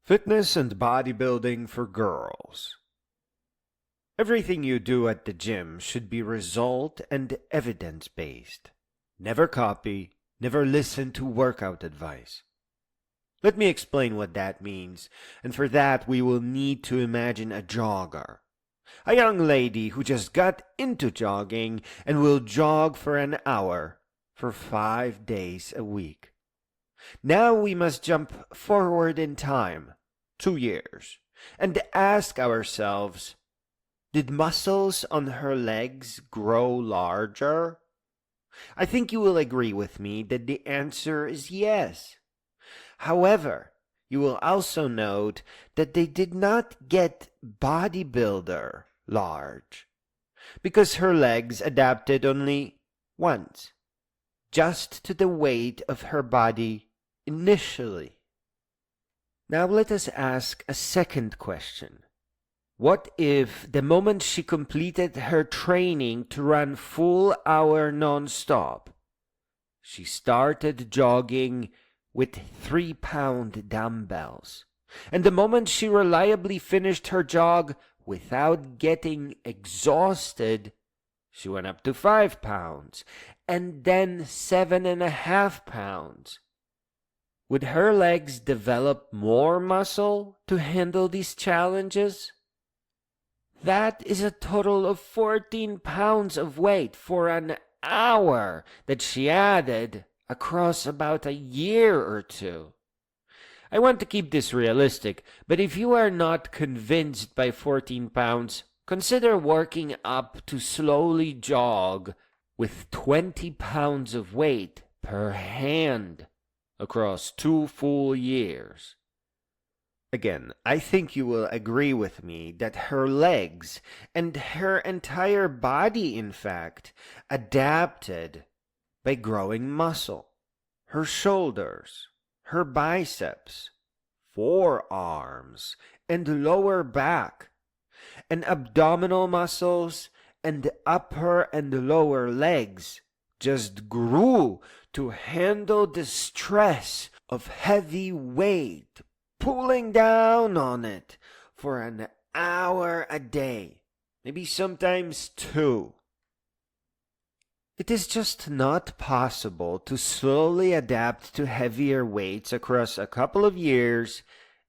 Fitness and bodybuilding for girls. Everything you do at the gym should be result and evidence-based. Never copy, never listen to workout advice. Let me explain what that means, and for that we will need to imagine a jogger. A young lady who just got into jogging and will jog for an hour for 5 days a week. Now we must jump forward in time, 2 years, and ask ourselves, did muscles on her legs grow larger? I think you will agree with me that the answer is yes. However, you will also note that they did not get bodybuilder large, because her legs adapted only once, just to the weight of her body initially. Now let us ask a second question. What if the moment she completed her training to run full hour non-stop, she started jogging with 3-pound dumbbells, and the moment she reliably finished her jog without getting exhausted, she went up to 5 pounds, and then 7.5 pounds. Would her legs develop more muscle to handle these challenges? That is a total of 14 pounds of weight for an hour that she added across about a year or two. I want to keep this realistic, but if you are not convinced by 14 pounds, consider working up to slowly jog with 20 pounds of weight per hand across 2 full years. Again, I think you will agree with me that her legs, and her entire body in fact, adapted by growing muscle. Her shoulders, her biceps, forearms, and lower back, and abdominal muscles, and upper and lower legs just grew to handle the stress of heavy weight pulling down on it for an hour a day, maybe sometimes 2. It is just not possible to slowly adapt to heavier weights across a couple of years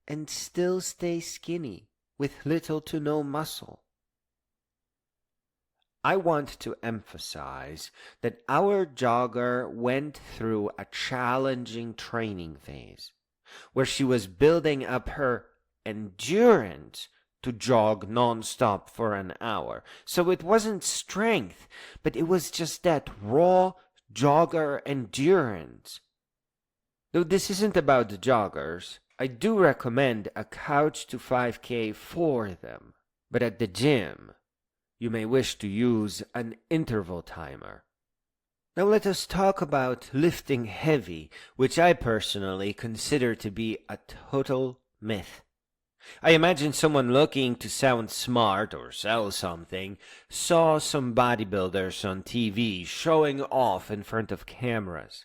and still stay skinny with little to no muscle. I want to emphasize that our jogger went through a challenging training phase, where she was building up her endurance to jog non-stop for an hour. So it wasn't strength, but it was just that raw jogger endurance. Though this isn't about the joggers, I do recommend a couch to 5K for them. But at the gym, you may wish to use an interval timer. Now let us talk about lifting heavy, which I personally consider to be a total myth. I imagine someone looking to sound smart or sell something saw some bodybuilders on TV showing off in front of cameras,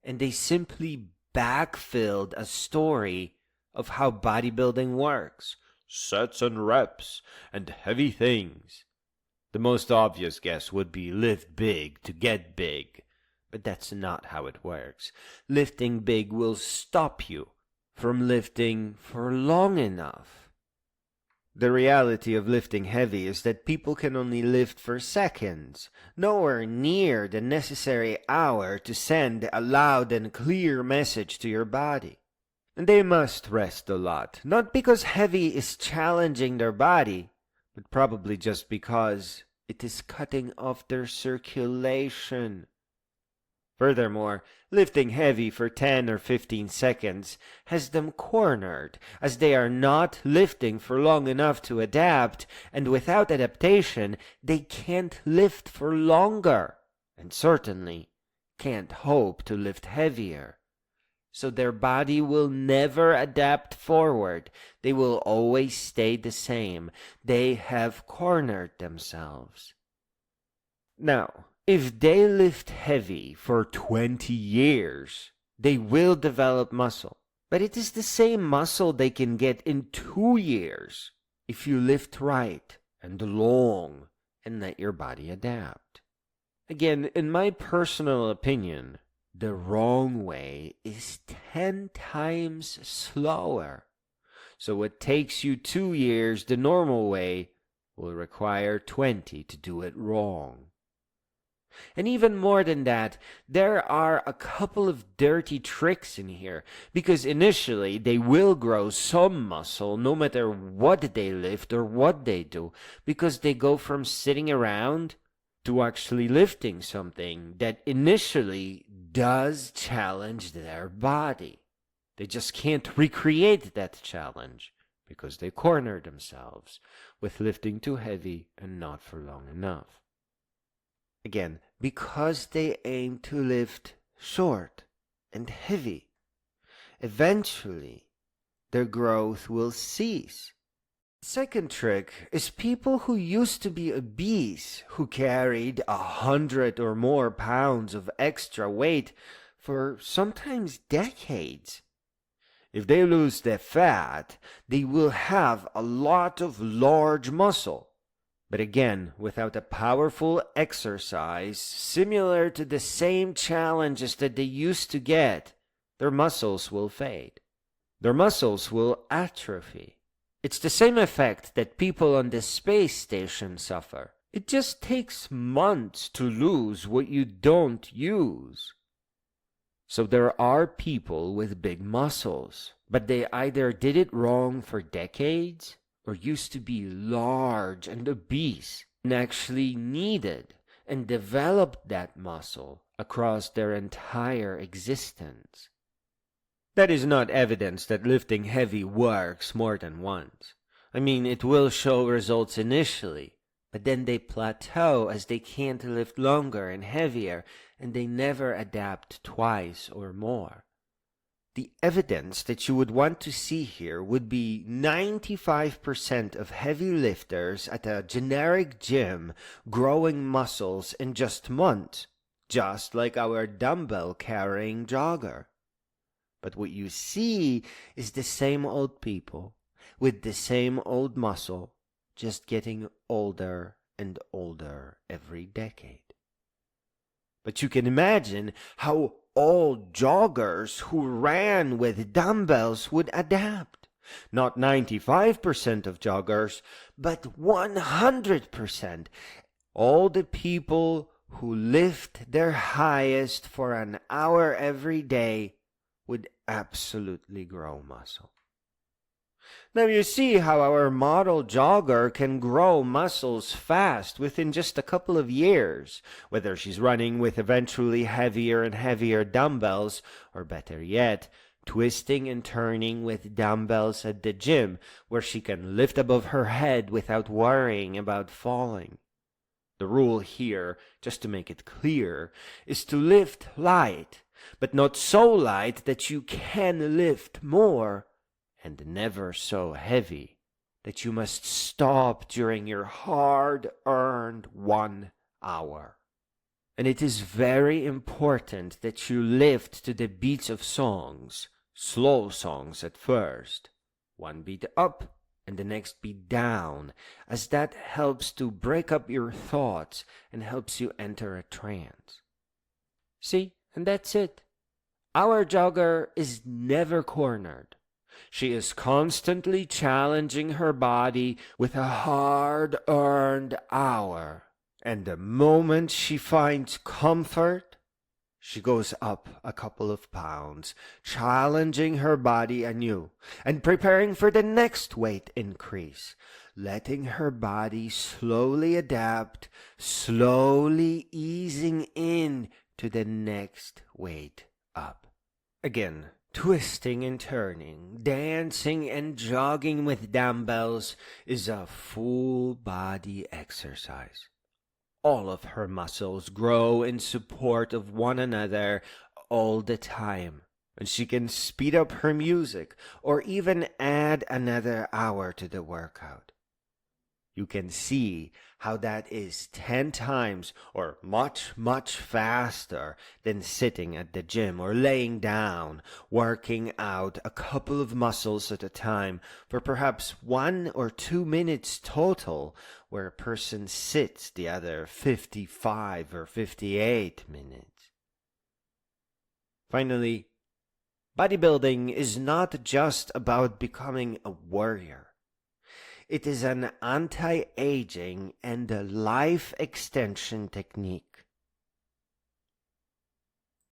and they simply backfilled a story of how bodybuilding works. Sets and reps, and heavy things. The most obvious guess would be lift big to get big, but that's not how it works. Lifting big will stop you from lifting for long enough. The reality of lifting heavy is that people can only lift for seconds, nowhere near the necessary hour to send a loud and clear message to your body. And they must rest a lot, not because heavy is challenging their body, but probably just because it is cutting off their circulation. Furthermore, lifting heavy for 10 or 15 seconds has them cornered, as they are not lifting for long enough to adapt, and without adaptation, they can't lift for longer, and certainly can't hope to lift heavier. So their body will never adapt forward. They will always stay the same. They have cornered themselves. Now, if they lift heavy for 20 years, they will develop muscle. But it is the same muscle they can get in 2 years if you lift right and long and let your body adapt. Again, in my personal opinion, the wrong way is 10 times slower. So what takes you 2 years the normal way will require 20 to do it wrong. And even more than that, there are a couple of dirty tricks in here, because initially they will grow some muscle no matter what they lift or what they do, because they go from sitting around to actually lifting something that initially does challenge their body. They just can't recreate that challenge because they corner themselves with lifting too heavy and not for long enough. Again, because they aim to lift short and heavy, eventually their growth will cease. Second trick is people who used to be obese, who carried 100 or more pounds of extra weight for sometimes decades. If they lose their fat, they will have a lot of large muscle. But again, without a powerful exercise similar to the same challenges that they used to get, their muscles will fade. Their muscles will atrophy. It's the same effect that people on the space station suffer. It just takes months to lose what you don't use. So there are people with big muscles, but they either did it wrong for decades or used to be large and obese and actually needed and developed that muscle across their entire existence. That is not evidence that lifting heavy works more than once. I mean, it will show results initially, but then they plateau as they can't lift longer and heavier, and they never adapt twice or more. The evidence that you would want to see here would be 95% of heavy lifters at a generic gym growing muscles in just months, just like our dumbbell carrying jogger. But what you see is the same old people with the same old muscle, just getting older and older every decade. But you can imagine how all joggers who ran with dumbbells would adapt. Not 95% of joggers, but 100%. All the people who lift their highest for an hour every day would absolutely grow muscle. Now you see how our model jogger can grow muscles fast within just a couple of years, whether she's running with eventually heavier and heavier dumbbells, or better yet, twisting and turning with dumbbells at the gym, where she can lift above her head without worrying about falling. The rule here, just to make it clear, is to lift light, but not so light that you can lift more, and never so heavy that you must stop during your hard-earned 1 hour. And it is very important that you lift to the beats of songs, slow songs at first, one beat up and the next beat down, as that helps to break up your thoughts and helps you enter a trance. See, and that's it. Our jogger is never cornered. She is constantly challenging her body with a hard-earned hour. And the moment she finds comfort, she goes up a couple of pounds, challenging her body anew and preparing for the next weight increase, letting her body slowly adapt, slowly easing in to the next weight up. Again, twisting and turning, dancing and jogging with dumbbells is a full body exercise. All of her muscles grow in support of one another all the time, and she can speed up her music or even add another hour to the workout. You can see how that is 10 times or much faster than sitting at the gym or laying down, working out a couple of muscles at a time for perhaps 1 or 2 minutes total, where a person sits the other 55 or 58 minutes. Finally, bodybuilding is not just about becoming a warrior. It is an anti-aging and a life extension technique.